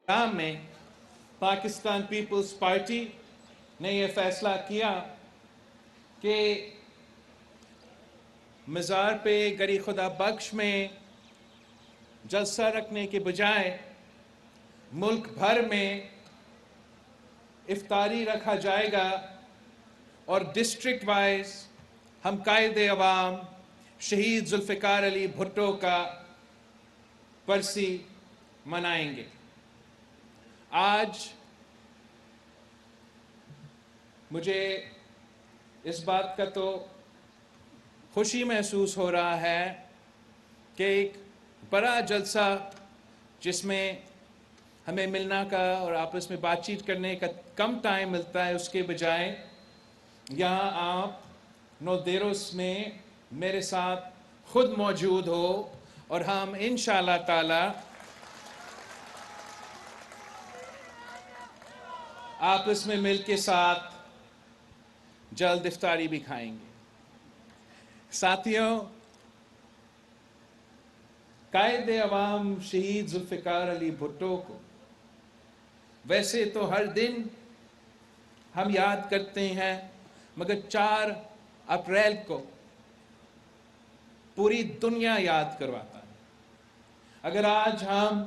میں Pakistan Peoples party نے یہ فیصلہ کیا کہ مزار پہ گری خدا بخش میں جلسہ رکھنے کے بجائے ملک بھر میں افطاری رکھا جائے گا اور ڈسٹرکٹ وائز ہم قائد عوام شہید ذوالفقار علی بھٹو کا برسی منائیں گے۔ آج مجھے اس بات کا تو خوشی محسوس ہو رہا ہے کہ ایک بڑا جلسہ جس میں ہمیں ملنا کا اور آپس میں بات چیت کرنے کا کم ٹائم ملتا ہے، اس کے بجائے یہاں آپ نو دیروس میں میرے ساتھ خود موجود ہو اور ہم انشاءاللہ تعالی آپس میں مل کے ساتھ جلد افطاری بھی کھائیں گے۔ ساتھیوں، قائد عوام شہید ذوالفقار علی بھٹو کو ویسے تو ہر دن ہم یاد کرتے ہیں، مگر 4 اپریل کو پوری دنیا یاد کرواتا ہے۔ اگر آج ہم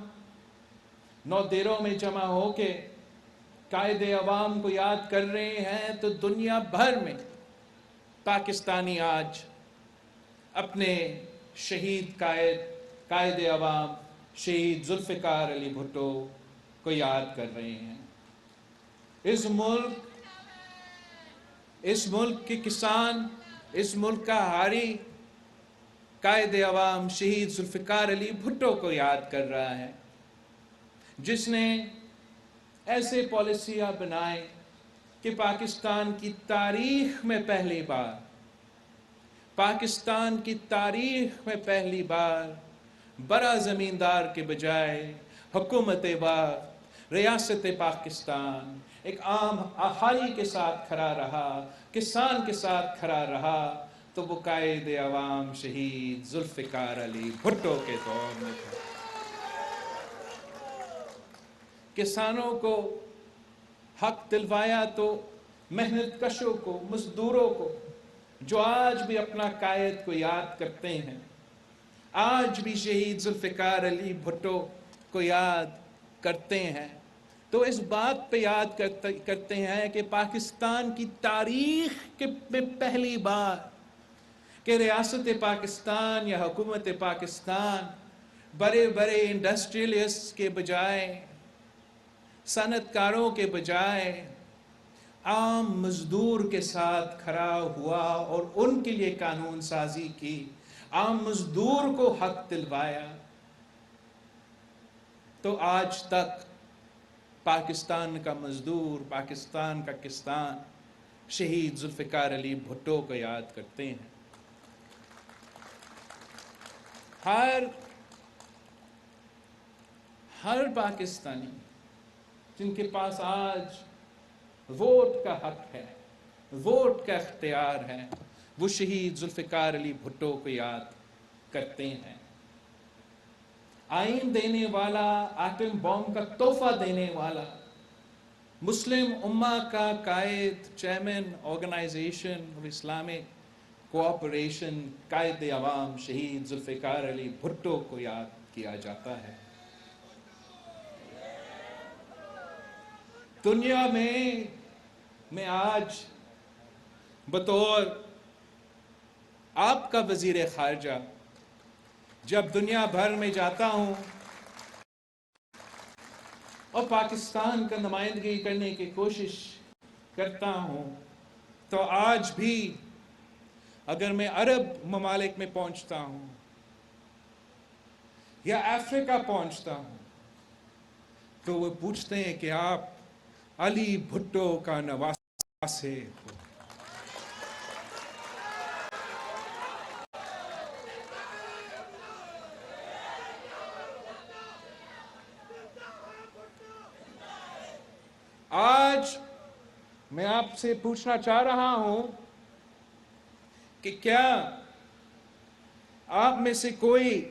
نو دیروں میں جمع ہو کے قائد عوام کو یاد کر رہے ہیں تو دنیا بھر میں پاکستانی آج اپنے شہید قائد عوام شہید ذوالفقار علی بھٹو کو یاد کر رہے ہیں۔ اس ملک کے کسان، اس ملک کا حاری قائد عوام شہید ذوالفقار علی بھٹو کو یاد کر رہا ہے، جس نے ایسے پالیسیاں بنائے کہ پاکستان کی تاریخ میں پہلی بار بڑا زمیندار کے بجائے حکومت وقت ریاست پاکستان ایک عام اہالی کے ساتھ کھڑا رہا، کسان کے ساتھ کھڑا رہا، تو وہ قائد عوام شہید ذوالفقار علی بھٹو کے دور میں تھا۔ کسانوں کو حق دلوایا تو محنت کشوں کو، مزدوروں کو، جو آج بھی اپنا قائد کو یاد کرتے ہیں، آج بھی شہید ذوالفقار علی بھٹو کو یاد کرتے ہیں، تو اس بات پہ یاد کرتے ہیں کہ پاکستان کی تاریخ میں پہلی بار کہ ریاست پاکستان یا حکومت پاکستان بڑے بڑے انڈسٹریلسٹ کے بجائے، صنعت کاروں کے بجائے عام مزدور کے ساتھ کھڑا ہوا اور ان کے لیے قانون سازی کی، عام مزدور کو حق دلوایا، تو آج تک پاکستان کا مزدور، پاکستان کا کسان شہید ذوالفقار علی بھٹو کو یاد کرتے ہیں۔ ہر پاکستانی جن کے پاس آج ووٹ کا حق ہے، ووٹ کا اختیار ہے، وہ شہید ذوالفقار علی بھٹو کو یاد کرتے ہیں۔ آئین دینے والا، ایٹم بم کا تحفہ دینے والا، مسلم امہ کا قائد، chairman Organisation of Islamic Cooperation, قائد عوام شہید ذوالفقار علی بھٹو کو یاد کیا جاتا ہے۔ دنیا میں آج بطور آپ کا وزیر خارجہ جب دنیا بھر میں جاتا ہوں اور پاکستان کا نمائندگی کرنے کی کوشش کرتا ہوں، تو آج بھی اگر میں عرب ممالک میں پہنچتا ہوں یا افریقہ پہنچتا ہوں تو وہ پوچھتے ہیں کہ آپ علی بھٹو کا نواسے ہو۔ آج میں آپ سے پوچھنا چاہ رہا ہوں کہ کیا آپ میں سے کوئی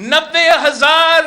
90,000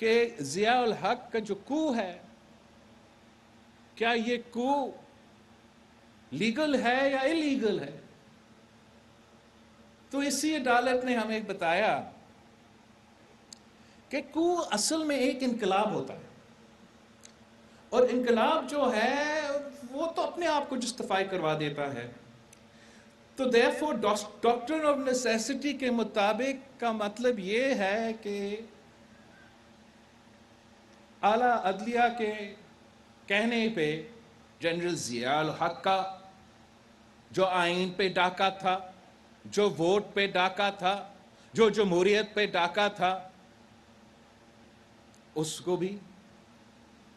کہ ضیاء الحق کا جو کو ہے، کیا یہ کو لیگل ہے یا الیگل ہے؟ تو اسی عدالت نے ہمیں بتایا کہ کو اصل میں ایک انقلاب ہوتا ہے، اور انقلاب جو ہے وہ تو اپنے آپ کو جسٹیفائی کروا دیتا ہے۔ تو therefore ڈاکٹرن آف نیسیسٹی کے مطابق کا مطلب یہ ہے کہ اعلیٰ عدلیہ کے کہنے پہ جنرل ضیاء الحق کا جو آئین پہ ڈاکہ تھا، جو ووٹ پہ ڈاکہ تھا، جو جمہوریت پہ ڈاکہ تھا، اس کو بھی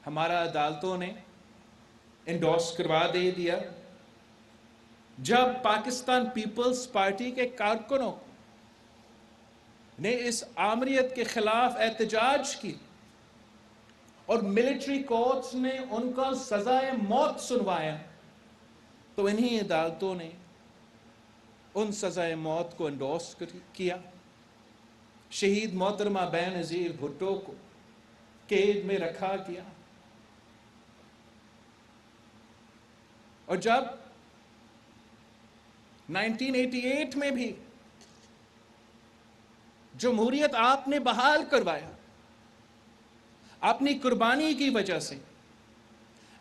ہمارا عدالتوں نے انڈورس کروا دے دیا۔ جب پاکستان پیپلز پارٹی کے کارکنوں نے اس آمریت کے خلاف احتجاج کی اور ملٹری کورٹس نے ان کا سزائے موت سنوایا، تو انہی عدالتوں نے ان سزائے موت کو انڈورس کیا۔ شہید محترمہ بے نظیر بھٹو کو قید میں رکھا گیا، اور جب 1988 میں بھی جمہوریت آپ نے بحال کروایا، اپنی قربانی کی وجہ سے،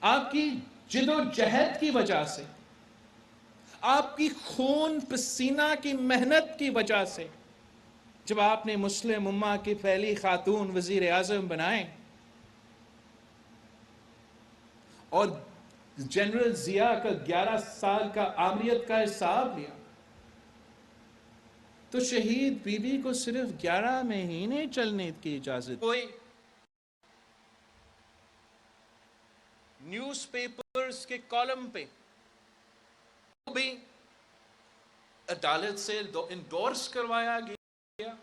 آپ کی جد و جہد کی وجہ سے، آپ کی خون پسینہ کی محنت کی وجہ سے، جب آپ نے مسلم امہ کی پہلی خاتون وزیر اعظم بنائے اور جنرل ضیاء کا 11 سال کا آمریت کا حساب لیا، تو شہید بی بی کو صرف 11 مہینے چلنے کی اجازت۔ کوئی نیوز پیپرز کے کالم پہ بھی عدالت سے انڈورس کروایا گیا،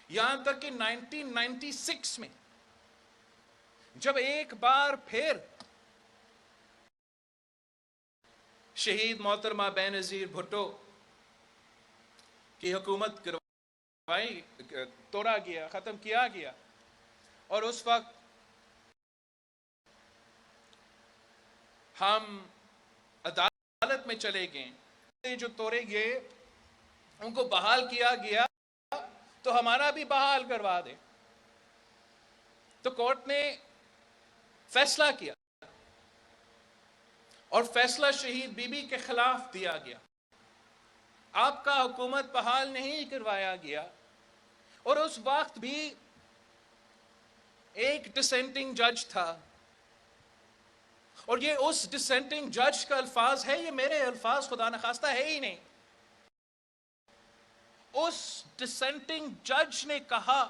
یہاں تک کہ 1996 میں جب ایک بار پھر شہید محترمہ بے نظیر بھٹو کی حکومت کروائی، توڑا گیا، ختم کیا گیا، اور اس وقت ہم عدالت میں چلے گئے، جو توڑے گئے ان کو بحال کیا گیا، تو ہمارا بھی بحال کروا دے۔ تو کورٹ نے فیصلہ کیا، اور فیصلہ شہید بی بی کے خلاف دیا گیا، آپ کا حکومت بحال نہیں کروایا گیا۔ اور اس وقت بھی ایک ڈسینٹنگ جج تھا، اور یہ اس ڈسینٹنگ جج کا الفاظ ہے، یہ میرے الفاظ خدا نخواستہ ہے ہی نہیں۔ اس ڈسینٹنگ جج نے کہا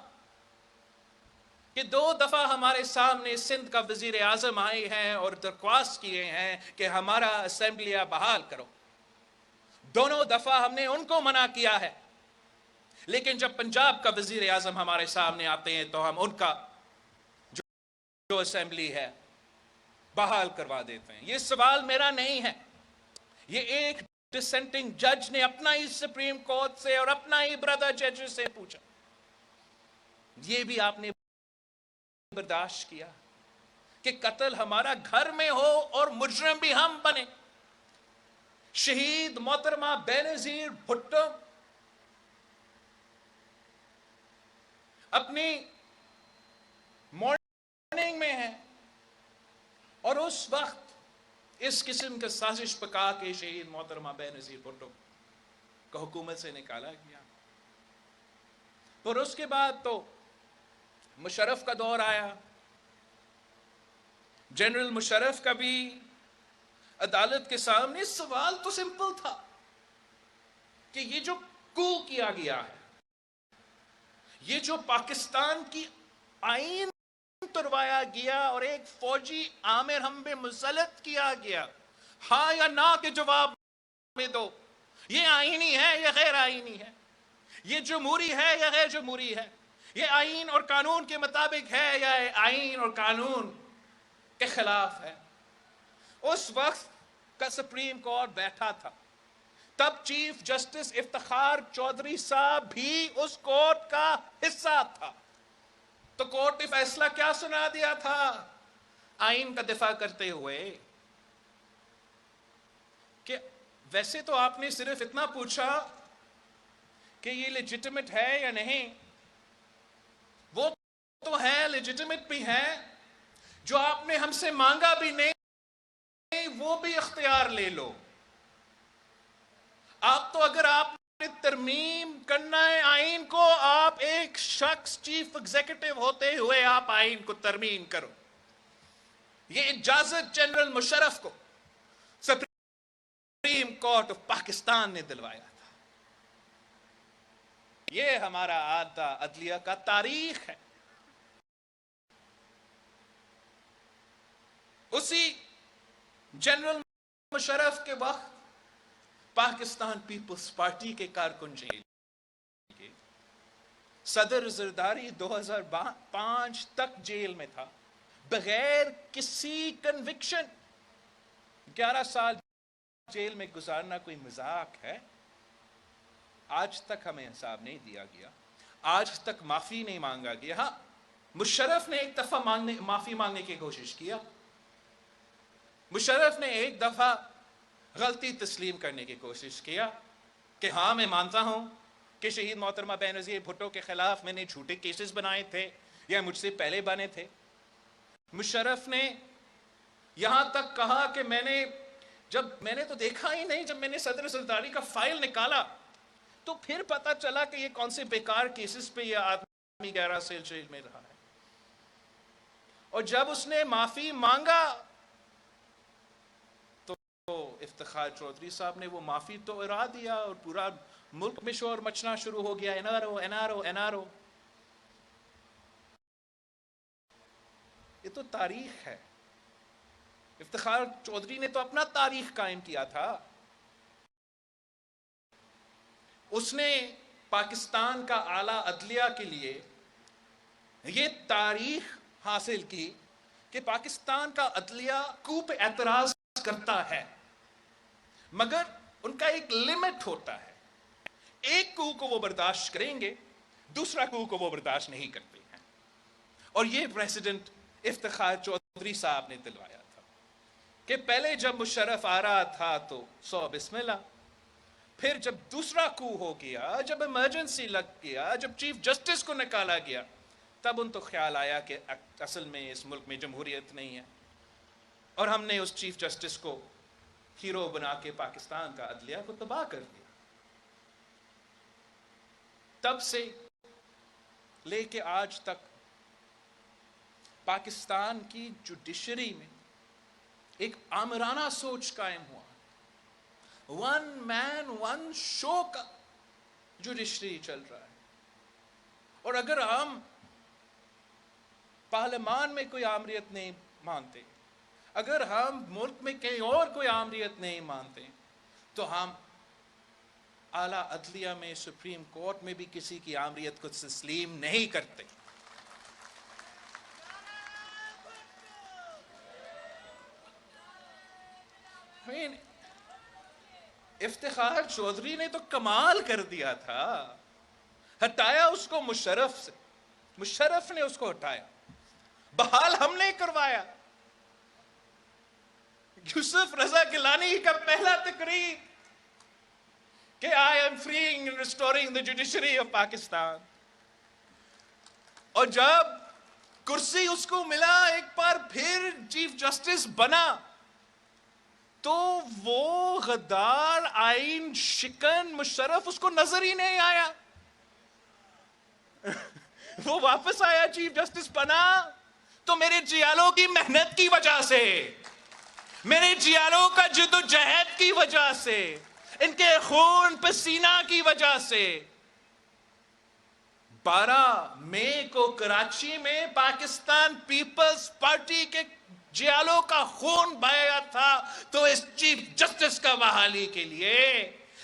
کہ 2 دفعہ ہمارے سامنے سندھ کا وزیر اعظم آئے ہیں اور درخواست کیے ہیں کہ ہمارا اسمبلیہ بحال کرو، دونوں دفعہ ہم نے ان کو منع کیا ہے، لیکن جب پنجاب کا وزیر اعظم ہمارے سامنے آتے ہیں تو ہم ان کا جو اسمبلی ہے بحال کروا دیتے ہیں۔ یہ سوال میرا نہیں ہے، یہ ایک ڈسینٹنگ جج نے اپنا ہی سپریم کورٹ سے اور اپنا ہی برادر جج سے پوچھا۔ یہ بھی آپ نے برداشت کیا کہ قتل ہمارا گھر میں ہو اور مجرم بھی ہم بنے۔ شہید محترمہ بے نظیر بھٹو اپنی مارننگ میں ہے، اور اس وقت اس قسم کا سازش پکا کے شہید محترمہ بے نظیر بھٹو کو حکومت سے نکالا گیا۔ اور اس کے بعد تو مشرف کا دور آیا۔ جنرل مشرف کا بھی عدالت کے سامنے سوال تو سمپل تھا کہ یہ جو کو کیا گیا ہے، یہ جو پاکستان کی آئین تروایا گیا اور ایک فوجی عامر ہم پہ مسلط کیا گیا، ہاں یا نہ کے جواب میں دو، یہ آئینی ہے یا غیر آئینی ہے، یہ جمہوری ہے یا غیر جمہوری ہے، یہ آئین اور قانون کے مطابق ہے یا آئین اور قانون کے خلاف ہے۔ اس وقت کا سپریم کورٹ بیٹھا تھا، تب چیف جسٹس افتخار چودھری صاحب بھی اس کورٹ کا حصہ ساتھ تھا. تو کورٹ نے فیصلہ کیا سنا دیا تھا آئین کا دفاع کرتے ہوئے کہ ویسے تو آپ نے صرف اتنا پوچھا کہ یہ لیجٹمیٹ ہے یا نہیں. وہ تو ہے، لیجٹمیٹ بھی ہے. جو آپ نے ہم سے مانگا بھی نہیں وہ بھی اختیار لے لو. آپ تو اگر آپ نے ترمیم کرنا ہے آئین کو، آپ ایک شخص چیف ایگزیکٹو ہوتے ہوئے آپ آئین کو ترمیم کرو. یہ اجازت جنرل مشرف کو سپریم کورٹ آف پاکستان نے دلوایا تھا. یہ ہمارا عدلیہ کا تاریخ ہے. اسی جنرل مشرف کے وقت پاکستان پیپلز پارٹی کے کارکن جیل کے، صدر زرداری 2005 تک جیل میں تھا بغیر کسی کنوکشن. 11 سال جیل میں گزارنا کوئی مذاق ہے؟ آج تک ہمیں حساب نہیں دیا گیا، آج تک معافی نہیں مانگا گیا. ہاں، مشرف نے ایک دفعہ معافی مانگنے کی کوشش کیا. مشرف نے ایک دفعہ غلطی تسلیم کرنے کی کوشش کیا کہ ہاں میں مانتا ہوں کہ شہید محترمہ بینظیر بھٹو کے خلاف میں نے جھوٹے کیسز بنائے تھے یا مجھ سے پہلے بنے تھے. مشرف نے یہاں تک کہا کہ میں نے تو دیکھا ہی نہیں، جب میں نے صدر زرداری کا فائل نکالا تو پھر پتا چلا کہ یہ کون سے بیکار کیسز پہ یہ آدمی 11 سال جیل میں رہا ہے. اور جب اس نے معافی مانگا تو افتخار چودھری صاحب نے وہ معافی تو ارا دیا اور پورا ملک میں شور مچنا شروع ہو گیا، N R O N R O N R O. یہ تو تاریخ ہے. افتخار چودھری نے تو اپنا تاریخ قائم کیا تھا. اس نے پاکستان کا اعلیٰ عدلیہ کے لیے یہ تاریخ حاصل کی کہ پاکستان کا عدلیہ کو پہ اعتراض کرتا ہے مگر ان کا ایک لمٹ ہوتا ہے. ایک کو وہ برداشت کریں گے، دوسرا کو وہ برداشت نہیں کرتے ہیں. اور یہ پریسیڈنٹ افتخار چودھری صاحب نے دلوایا تھا کہ پہلے جب مشرف آ رہا تھا تو 100 بسم اللہ، پھر جب دوسرا کو ہو گیا، جب ایمرجنسی لگ گیا، جب چیف جسٹس کو نکالا گیا، تب ان کو خیال آیا کہ اصل میں اس ملک میں جمہوریت نہیں ہے. اور ہم نے اس چیف جسٹس کو ہیرو بنا کے پاکستان کا عدلیہ کو تباہ کر دیا. تب سے لے کے آج تک پاکستان کی جوڈیشری میں ایک آمرانہ سوچ قائم ہوا. ون مین ون شو کا جوڈیشری چل رہا ہے. اور اگر ہم پارلیمان میں کوئی آمریت نہیں مانتے، اگر ہم ملک میں کہیں اور کوئی آمریت نہیں مانتے، تو ہم اعلیٰ عدلیہ میں، سپریم کورٹ میں بھی کسی کی آمریت کو تسلیم نہیں کرتے. افتخار چودھری نے تو کمال کر دیا تھا، ہٹایا اس کو مشرف سے، مشرف نے اس کو ہٹایا، بحال ہم نے کروایا. یوسف رضا گیلانی کا پہلا تقریر کہ I am freeing and restoring the judiciary of Pakistan. اور جب کرسی اس کو ملا، ایک بار پھر چیف جسٹس بنا، تو وہ غدار آئین شکن مشرف اس کو نظر ہی نہیں آیا. وہ واپس آیا، چیف جسٹس بنا تو میرے جیالوں کی محنت کی وجہ سے، میرے جیالوں کا جد و جہد کی وجہ سے، ان کے خون پسینہ کی وجہ سے 12 مئی کو کراچی میں پاکستان پیپلز پارٹی کے جیالوں کا خون بہایا تھا. تو اس چیف جسٹس کا بحالی کے لیے،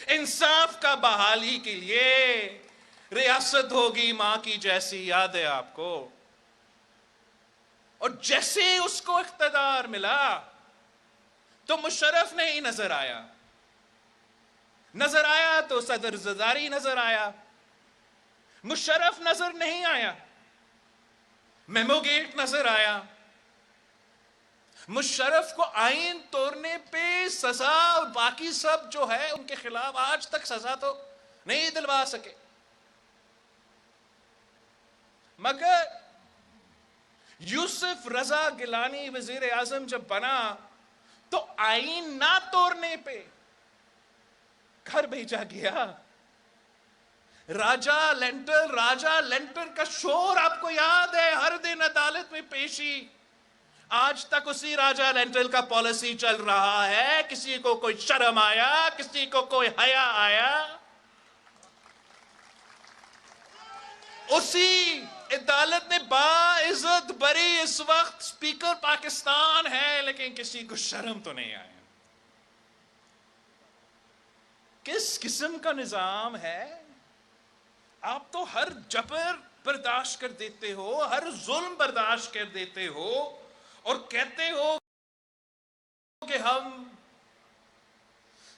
انصاف کا بحالی کے لیے ریاست ہوگی ماں کی جیسی، یاد ہے آپ کو. اور جیسے اس کو اقتدار ملا تو مشرف نہیں نظر آیا، نظر آیا تو صدر زرداری نظر آیا. مشرف نظر نہیں آیا، میمو گیٹ نظر آیا. مشرف کو آئین توڑنے پہ سزا اور باقی سب جو ہے ان کے خلاف آج تک سزا تو نہیں دلوا سکے. مگر یوسف رضا گیلانی وزیر اعظم جب بنا تو آئین نہ توڑنے پہ گھر بھیجا گیا. راجہ لینٹر کا شور آپ کو یاد ہے، ہر دن عدالت میں پیشی. آج تک اسی راجہ لینٹر کا پالیسی چل رہا ہے. کسی کو کوئی شرم آیا، کسی کو کوئی حیا آیا. اسی عدالت نے باعزت بری اس وقت اسپیکر پاکستان ہے، لیکن کسی کو شرم تو نہیں آیا. کس قسم کا نظام ہے؟ آپ تو ہر جبر برداشت کر دیتے ہو، ہر ظلم برداشت کر دیتے ہو اور کہتے ہو کہ ہم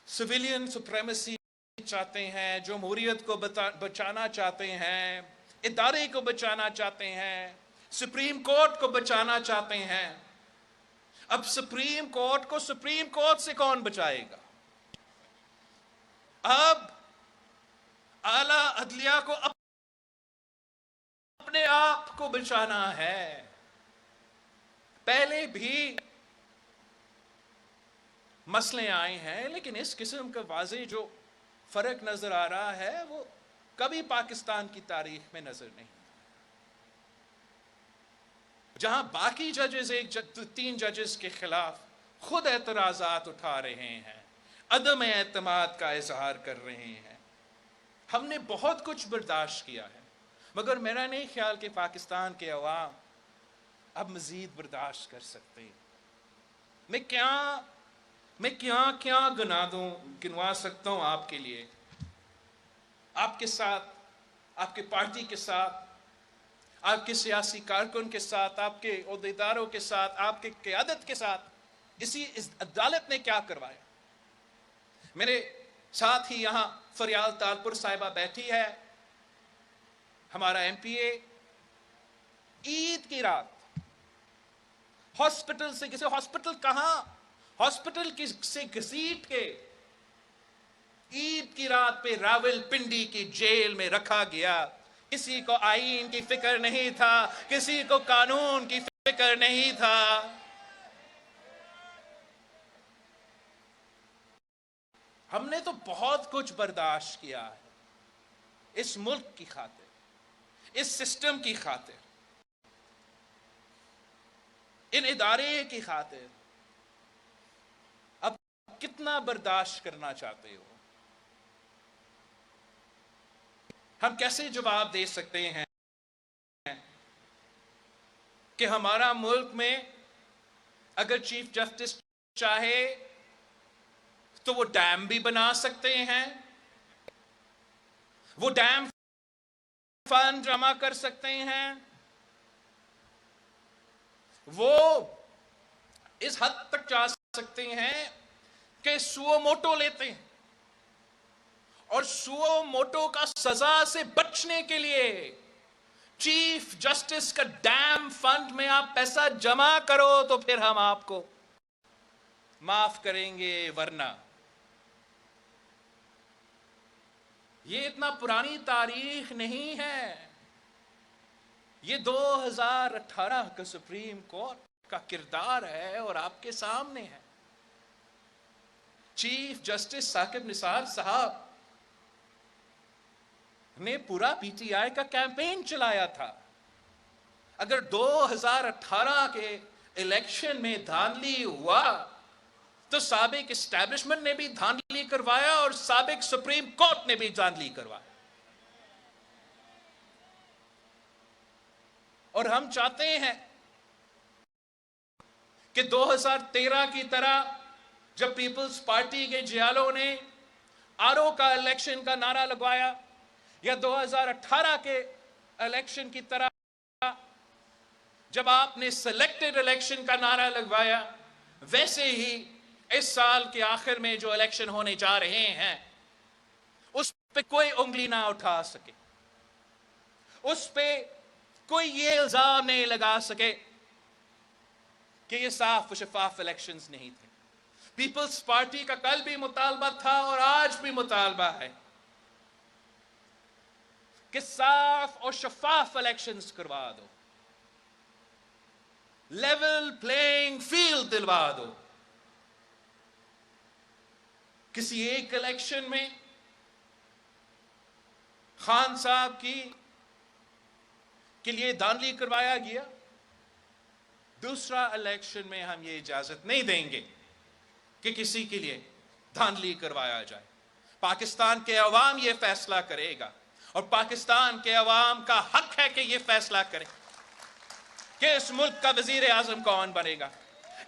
سویلین سپریمیسی چاہتے ہیں، جمہوریت کو بچانا چاہتے ہیں، ادارے کو بچانا چاہتے ہیں، سپریم کورٹ کو بچانا چاہتے ہیں. اب سپریم کورٹ سے کون بچائے گا؟ اب اعلیٰ عدلیہ کو اپنے آپ کو بچانا ہے. پہلے بھی مسئلے آئے ہیں، لیکن اس قسم کا واضح جو فرق نظر آ رہا ہے وہ کبھی پاکستان کی تاریخ میں نظر نہیں. جہاں باقی ججز تین ججز کے خلاف خود اعتراضات اٹھا رہے ہیں، عدم اعتماد کا اظہار کر رہے ہیں. ہم نے بہت کچھ برداشت کیا ہے، مگر میرا نہیں خیال کہ پاکستان کے عوام اب مزید برداشت کر سکتے ہیں. میں کیا گنوا سکتا ہوں آپ کے لیے، آپ کے ساتھ، آپ کے پارٹی کے ساتھ، آپ کے سیاسی کارکن کے ساتھ، آپ کے عہدیداروں کے ساتھ، آپ کے قیادت کے ساتھ اس عدالت نے کیا کروایا. میرے ساتھ ہی یہاں فریال تالپور صاحبہ بیٹھی ہے، ہمارا ایم پی اے. عید کی رات ہاسپٹل سے ہاسپٹل سے گھسیٹ کے عید کی رات پہ راول پنڈی کی جیل میں رکھا گیا. کسی کو آئین کی فکر نہیں تھا، کسی کو قانون کی فکر نہیں تھا. ہم نے تو بہت کچھ برداشت کیا ہے اس ملک کی خاطر، اس سسٹم کی خاطر، ان ادارے کی خاطر. اب کتنا برداشت کرنا چاہتے ہو؟ ہم کیسے جواب دے سکتے ہیں کہ ہمارا ملک میں اگر چیف جسٹس چاہے تو وہ ڈیم بھی بنا سکتے ہیں، وہ ڈیم فنڈ جمع کر سکتے ہیں، وہ اس حد تک جا سکتے ہیں کہ سو موٹو لیتے ہیں اور سو موٹو کا سزا سے بچنے کے لیے چیف جسٹس کا ڈیم فنڈ میں آپ پیسہ جمع کرو تو پھر ہم آپ کو معاف کریں گے، ورنہ. یہ اتنا پرانی تاریخ نہیں ہے، یہ 2018 کا سپریم کورٹ کا کردار ہے اور آپ کے سامنے ہے. چیف جسٹس ثاقب نثار صاحب نے پورا پی ٹی آئی کا کیمپین چلایا تھا. اگر 2018 کے الیکشن میں دھاندلی ہوا تو سابق اسٹیبلشمنٹ نے بھی دھاندلی کروایا اور سابق سپریم کورٹ نے بھی دھاندلی کروایا. اور ہم چاہتے ہیں کہ 2013 کی طرح جب پیپلز پارٹی کے جیالوں نے آر او کا الیکشن کا نعرہ لگوایا، یا 2018 کے الیکشن کی طرح جب آپ نے سلیکٹڈ الیکشن کا نعرہ لگوایا، ویسے ہی اس سال کے آخر میں جو الیکشن ہونے جا رہے ہیں اس پہ کوئی انگلی نہ اٹھا سکے. اس پہ کوئی یہ الزام نہیں لگا سکے کہ یہ صاف و شفاف الیکشنز نہیں تھے. پیپلز پارٹی کا کل بھی مطالبہ تھا اور آج بھی مطالبہ ہے کہ صاف اور شفاف الیکشنز کروا دو، لیول پلینگ فیلڈ دلوا دو. کسی ایک الیکشن میں خان صاحب کے لیے دھاندلی کروایا گیا، دوسرا الیکشن میں ہم یہ اجازت نہیں دیں گے کہ کسی کے لیے دھاندلی کروایا جائے. پاکستان کے عوام یہ فیصلہ کرے گا، اور پاکستان کے عوام کا حق ہے کہ یہ فیصلہ کرے کہ اس ملک کا وزیر اعظم کون بنے گا،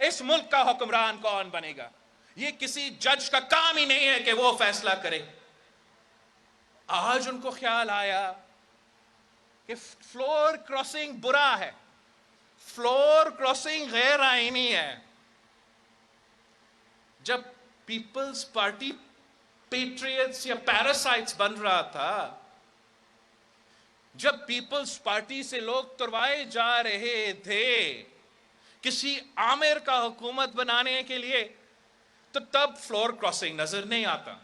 اس ملک کا حکمران کون بنے گا. یہ کسی جج کا کام ہی نہیں ہے کہ وہ فیصلہ کرے. آج ان کو خیال آیا کہ فلور کراسنگ برا ہے، فلور کراسنگ غیر آئینی ہے. جب پیپلز پارٹی پیٹریٹس یا پیراسائٹس بن رہا تھا، جب پیپلز پارٹی سے لوگ تروائے جا رہے تھے کسی آمر کا حکومت بنانے کے لیے، تو تب فلور کراسنگ نظر نہیں آتا،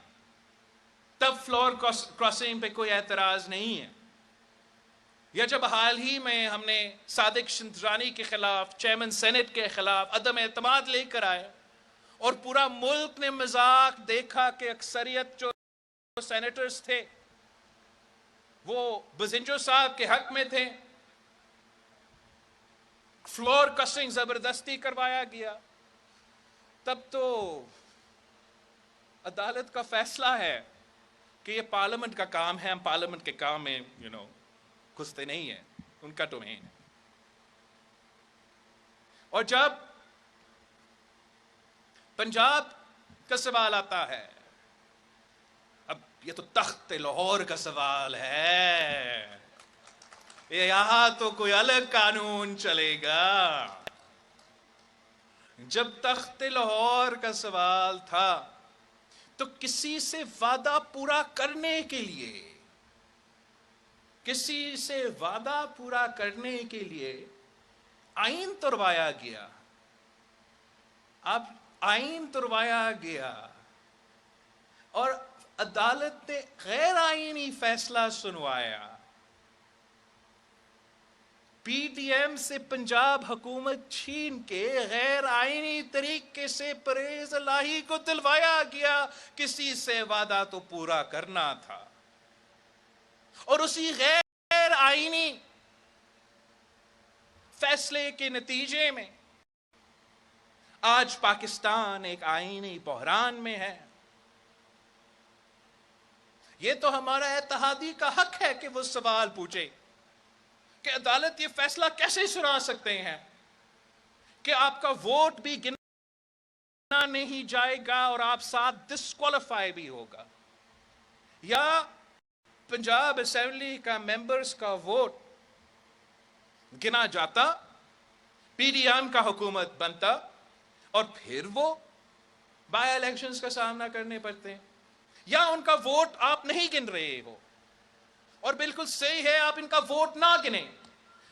تب فلور کراسنگ پہ کوئی اعتراض نہیں ہے. یا جب حال ہی میں ہم نے صادق شندرانی کے خلاف، چیئرمین سینٹ کے خلاف عدم اعتماد لے کر آئے اور پورا ملک نے مذاق دیکھا کہ اکثریت جو سینیٹرز تھے وہ بزنجو صاحب کے حق میں تھے، فلور کراسنگ زبردستی کروایا گیا، تب تو عدالت کا فیصلہ ہے کہ یہ پارلیمنٹ کا کام ہے، ہم پارلیمنٹ کے کام میں گھستے نہیں ہیں، ان کا ڈومین ہے. اور جب پنجاب کا سوال آتا ہے، اب یہ تو تخت لاہور کا سوال ہے، یہاں تو کوئی الگ قانون چلے گا. جب تخت لاہور کا سوال تھا تو کسی سے وعدہ پورا کرنے کے لیے، کسی سے وعدہ پورا کرنے کے لیے آئین تروایا گیا. اب آئین تروایا گیا اور عدالت نے غیر آئینی فیصلہ سنوایا. پی ٹی ایم سے پنجاب حکومت چھین کے غیر آئینی طریقے سے پرویز الہی کو دلوایا گیا. کسی سے وعدہ تو پورا کرنا تھا، اور اسی غیر آئینی فیصلے کے نتیجے میں آج پاکستان ایک آئینی بحران میں ہے. یہ تو ہمارا اتحادی کا حق ہے کہ وہ سوال پوچھے کہ عدالت یہ فیصلہ کیسے سنا سکتے ہیں کہ آپ کا ووٹ بھی گنا نہیں جائے گا اور آپ ساتھ ڈسکوالیفائی بھی ہوگا، یا پنجاب اسمبلی کا ممبرز کا ووٹ گنا جاتا، پی ڈی ایم کا حکومت بنتا، اور پھر وہ بائی الیکشنز کا سامنا کرنے پڑتے ہیں. یا ان کا ووٹ آپ نہیں گن رہے ہو، اور بالکل صحیح ہے آپ ان کا ووٹ نہ گنیں،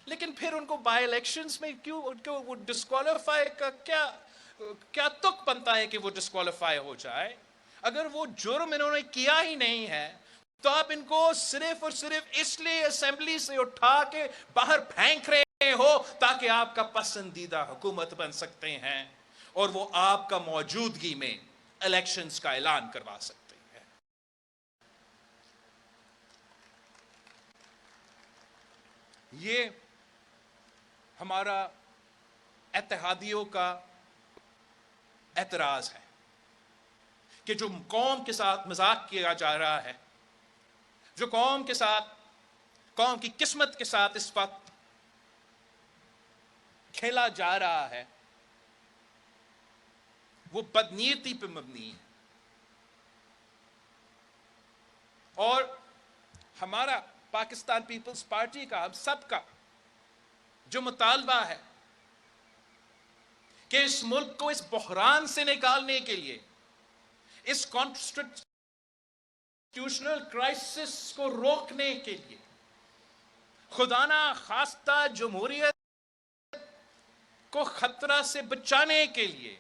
لیکن پھر ان کو بائی الیکشنز میں کیوں وہ ڈسکوالیفائی کا کیا تک بنتا ہے کہ وہ ڈسکوالیفائی ہو جائے؟ اگر وہ جرم انہوں نے کیا ہی نہیں ہے تو آپ ان کو صرف اور صرف اس لیے اسمبلی سے اٹھا کے باہر پھینک رہے ہو تاکہ آپ کا پسندیدہ حکومت بن سکتے ہیں اور وہ آپ کا موجودگی میں الیکشنز کا اعلان کروا سکتے ہیں. یہ ہمارا اتحادیوں کا اعتراض ہے کہ جو قوم کے ساتھ مذاق کیا جا رہا ہے، جو قوم کے ساتھ، قوم کی قسمت کے ساتھ اس وقت کھیلا جا رہا ہے، وہ بدنیتی پہ مبنی ہے. اور ہمارا پاکستان پیپلز پارٹی کا، ہم سب کا جو مطالبہ ہے کہ اس ملک کو اس بحران سے نکالنے کے لیے، اس کانسٹیٹیوشنل کرائسس کو روکنے کے لیے خدا نہ خواستہ جمہوریت کو خطرہ سے بچانے کے لیے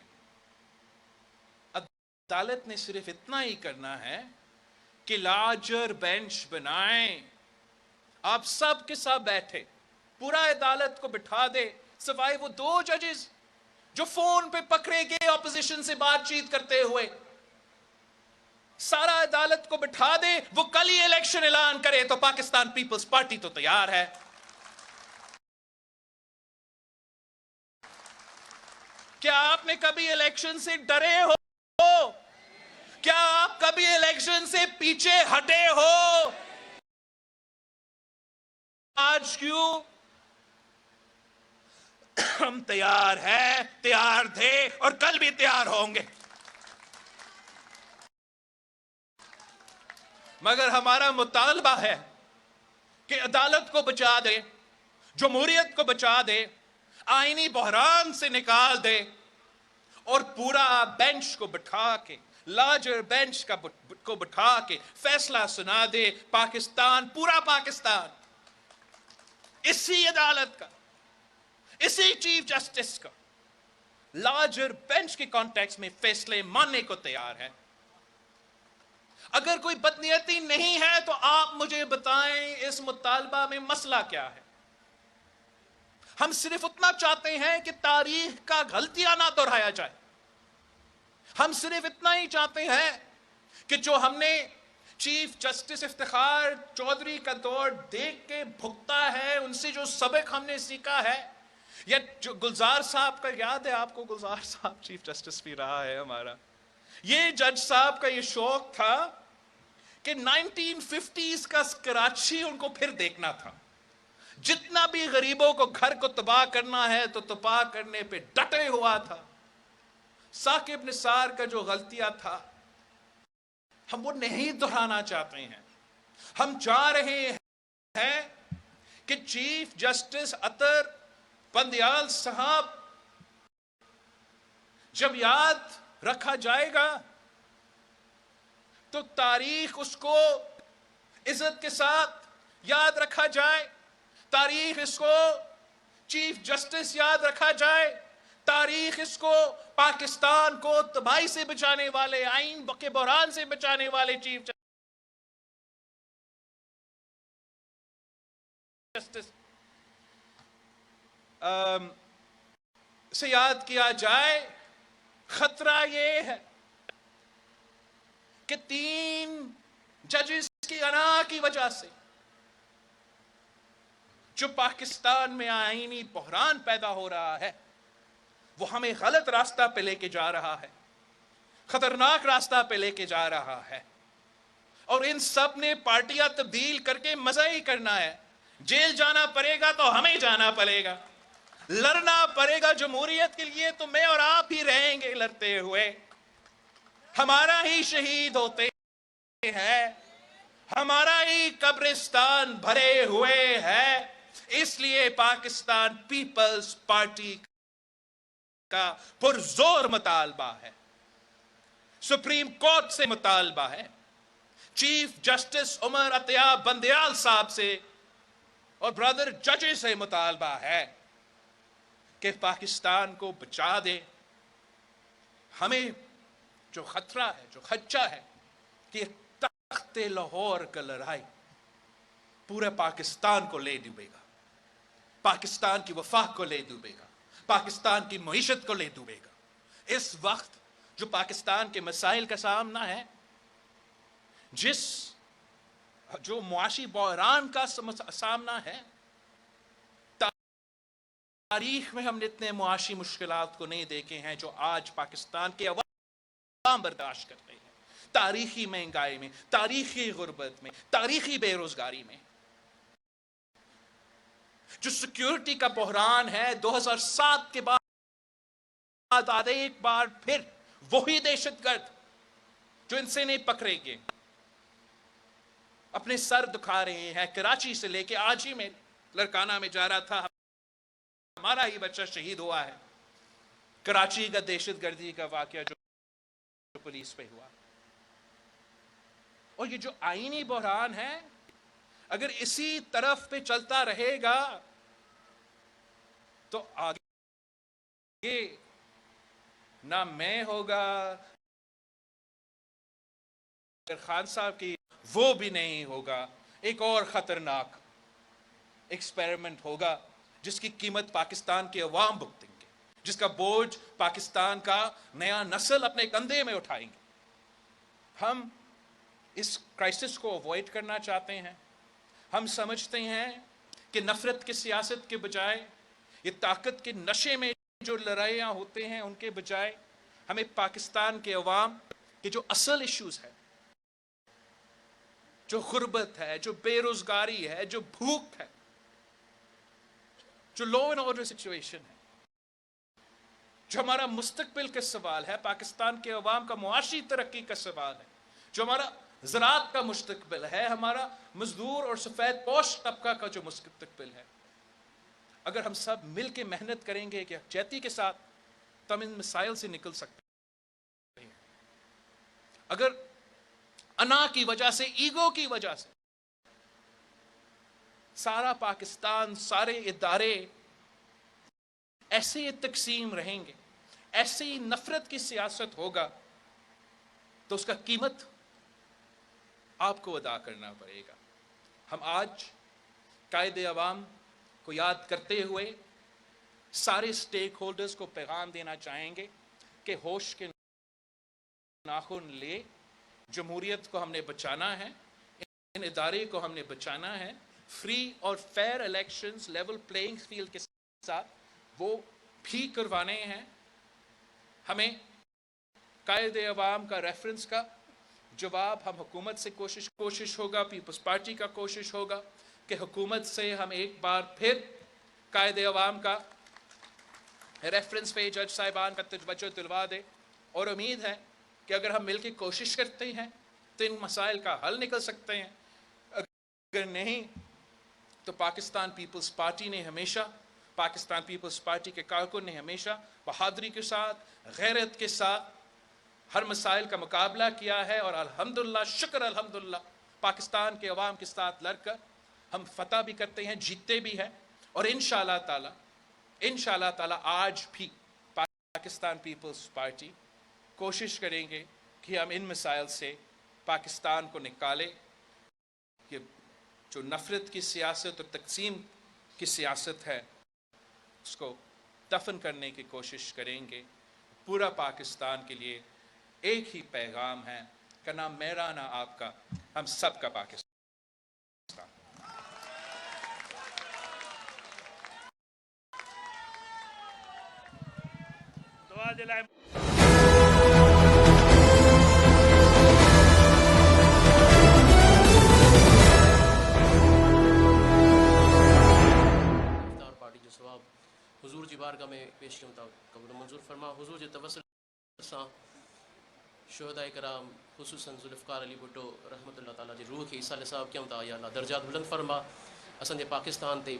عدالت نے صرف اتنا ہی کرنا ہے کہ لارجر بینچ بنائیں، آپ سب کے ساتھ بیٹھے، پورا عدالت کو بٹھا دے، سوائے وہ 2 ججز جو فون پہ پکڑے گئے اپوزیشن سے بات چیت کرتے ہوئے، سارا عدالت کو بٹھا دے، وہ کل ہی الیکشن اعلان کرے تو پاکستان پیپلز پارٹی تو تیار ہے۔ کیا آپ نے کبھی الیکشن سے ڈرے ہو؟ کیا آپ کبھی الیکشن سے پیچھے ہٹے ہو؟ آج کیوں؟ ہم تیار ہیں، تیار تھے اور کل بھی تیار ہوں گے، مگر ہمارا مطالبہ ہے کہ عدالت کو بچا دے، جمہوریت کو بچا دے، آئینی بحران سے نکال دے اور پورا بینچ کو بٹھا کے، لارجر بینچ کو بٹھا کے فیصلہ سنا دے۔ پاکستان، پورا پاکستان اسی عدالت کا، اسی چیف جسٹس کا لارجر بینچ کے کانٹیکس میں فیصلے ماننے کو تیار ہے۔ اگر کوئی بدنیتی نہیں ہے تو آپ مجھے بتائیں اس مطالبہ میں مسئلہ کیا ہے؟ ہم صرف اتنا چاہتے ہیں کہ تاریخ کا غلطیاں نہ دہرایا جائے، ہم صرف اتنا ہی چاہتے ہیں کہ جو ہم نے چیف جسٹس افتخار چودھری کا دور دیکھ کے بھگتا ہے، ان سے جو سبق ہم نے سیکھا ہے، یا جو گلزار صاحب کا یاد ہے آپ کو، گلزار صاحب چیف جسٹس بھی رہا ہے ہمارا، یہ جج صاحب کا یہ شوق تھا کہ 1950s کا کراچی ان کو پھر دیکھنا تھا، جتنا بھی غریبوں کو گھر کو تباہ کرنا ہے تو تباہ کرنے پہ ڈٹے ہوا تھا۔ ثاقب نثار کا جو غلطیاں تھا ہم وہ نہیں دہرانا چاہتے ہیں۔ ہم چاہ رہے ہیں کہ چیف جسٹس اطہر بندیال صاحب جب یاد رکھا جائے گا تو تاریخ اس کو عزت کے ساتھ یاد رکھا جائے، تاریخ اس کو چیف جسٹس یاد رکھا جائے، تاریخ اس کو پاکستان کو تباہی سے بچانے والے، آئین کے بحران سے بچانے والے چیف جسٹس سے یاد کیا جائے۔ خطرہ یہ ہے کہ 3 ججز کی انا کی وجہ سے جو پاکستان میں آئینی بحران پیدا ہو رہا ہے وہ ہمیں غلط راستہ پہ لے کے جا رہا ہے، خطرناک راستہ پہ لے کے جا رہا ہے، اور ان سب نے پارٹیاں تبدیل کر کے مزہ ہی کرنا ہے۔ جیل جانا پڑے گا تو ہمیں جانا پڑے گا، لڑنا پڑے گا جمہوریت کے لیے تو میں اور آپ ہی رہیں گے لڑتے ہوئے، ہمارا ہی شہید ہوتے ہیں، ہمارا ہی قبرستان بھرے ہوئے ہے۔ اس لیے پاکستان پیپلز پارٹی کا پرزور مطالبہ ہے، سپریم کورٹ سے مطالبہ ہے، چیف جسٹس عمر عطیہ بندیال صاحب سے اور برادر ججز سے مطالبہ ہے کہ پاکستان کو بچا دے۔ ہمیں جو خطرہ ہے، جو خدشہ ہے کہ تخت لاہور کا لڑائی پورے پاکستان کو لے ڈوبے گا، پاکستان کی وفاق کو لے ڈوبے گا، پاکستان کی معیشت کو لے ڈوبے گا۔ اس وقت جو پاکستان کے مسائل کا سامنا ہے، جو معاشی بحران کا سامنا ہے، تاریخ میں ہم نے اتنے معاشی مشکلات کو نہیں دیکھے ہیں جو آج پاکستان کے عوام برداشت کرتے ہیں، تاریخی مہنگائی میں، تاریخی غربت میں، تاریخی بے روزگاری میں، جو سیکیورٹی کا بحران ہے 2007 کے بعد ایک بار پھر وہی دہشت گرد جو ان سے نہیں پکڑے گئے اپنے سر دکھا رہے ہیں۔ کراچی سے لے کے آج ہی میں لڑکانہ میں جا رہا تھا، ہمارا ہی بچہ شہید ہوا ہے، کراچی کا دہشت گردی کا واقعہ جو پولیس پہ ہوا۔ اور یہ جو آئینی بحران ہے، اگر اسی طرف پہ چلتا رہے گا تو آگے نہ میں ہوگا خان صاحب کی وہ بھی نہیں ہوگا. ایک اور خطرناک ایکسپیریمنٹ ہوگا جس کی قیمت پاکستان کے عوام بھگتیں گے, جس کا بوجھ پاکستان کا نیا نسل اپنے کندھے میں اٹھائیں گے. ہم اس کرائسس کو اوائڈ کرنا چاہتے ہیں. ہم سمجھتے ہیں کہ نفرت کی سیاست کے بجائے, یہ طاقت کے نشے میں جو لڑائیاں ہوتے ہیں ان کے بجائے, ہمیں پاکستان کے عوام کے جو اصل ایشوز ہیں, جو غربت ہے, جو بے روزگاری ہے, جو بھوک ہے, جو لا اینڈ آرڈر سچویشن ہے, جو ہمارا مستقبل کا سوال ہے, پاکستان کے عوام کا معاشی ترقی کا سوال ہے, جو ہمارا زراعت کا مستقبل ہے, ہمارا مزدور اور سفید پوش طبقہ کا جو مستقبل ہے, اگر ہم سب مل کے محنت کریں گے کہ یکجہتی کے ساتھ, تو ہم ان مسائل سے نکل سکتے ہیں. اگر انا کی وجہ سے, ایگو کی وجہ سے سارا پاکستان, سارے ادارے ایسے تقسیم رہیں گے, ایسے ہی نفرت کی سیاست ہوگا, تو اس کا قیمت آپ کو ادا کرنا پڑے گا. ہم آج قائد عوام کو یاد کرتے ہوئے سارے سٹیک ہولڈرز کو پیغام دینا چاہیں گے کہ ہوش کے ناخن لے, جمہوریت کو ہم نے بچانا ہے, ان ادارے کو ہم نے بچانا ہے. فری اور fair elections level playing field کے ساتھ وہ بھی کروانے ہیں. ہمیں قائد عوام کا ریفرنس کا جواب ہم حکومت سے کوشش ہوگا, پیپلز پارٹی کا کوشش ہوگا کہ حکومت سے ہم ایک بار پھر قائد عوام کا ریفرنس پہ جج صاحبان کا توجہ دلوا دے. اور امید ہے کہ اگر ہم مل کے کوشش کرتے ہیں تو ان مسائل کا حل نکل سکتے ہیں. اگر نہیں تو پاکستان پیپلز پارٹی نے ہمیشہ, پاکستان پیپلز پارٹی کے کارکن نے ہمیشہ بہادری کے ساتھ, غیرت کے ساتھ ہر مسائل کا مقابلہ کیا ہے, اور الحمدللہ, شکر الحمدللہ, پاکستان کے عوام کے ساتھ لڑ کر ہم فتح بھی کرتے ہیں, جیتتے بھی ہیں. اور انشاءاللہ تعالی آج بھی پاکستان پیپلز پارٹی کوشش کریں گے کہ ہم ان مسائل سے پاکستان کو نکالیں, کہ جو نفرت کی سیاست اور تقسیم کی سیاست ہے اس کو دفن کرنے کی کوشش کریں گے. پورا پاکستان کے لیے ایک ہی پیغام ہے کہ نہ میرا نہ آپ کا, ہم سب کا پاکستان. دعا دلائیں. حضور جی بارگاہ میں پیش کیوں تھا قبول منظور فرما. حضور جی توسل سان شہداء کرام خصوصاً ذوالفقار علی بھٹو رحمۃ اللہ تعالیٰ جی روح کے عیسیٰ صاحب کیوں تھا, یا اللہ درجات بلند فرما. اساں جے پاکستان تے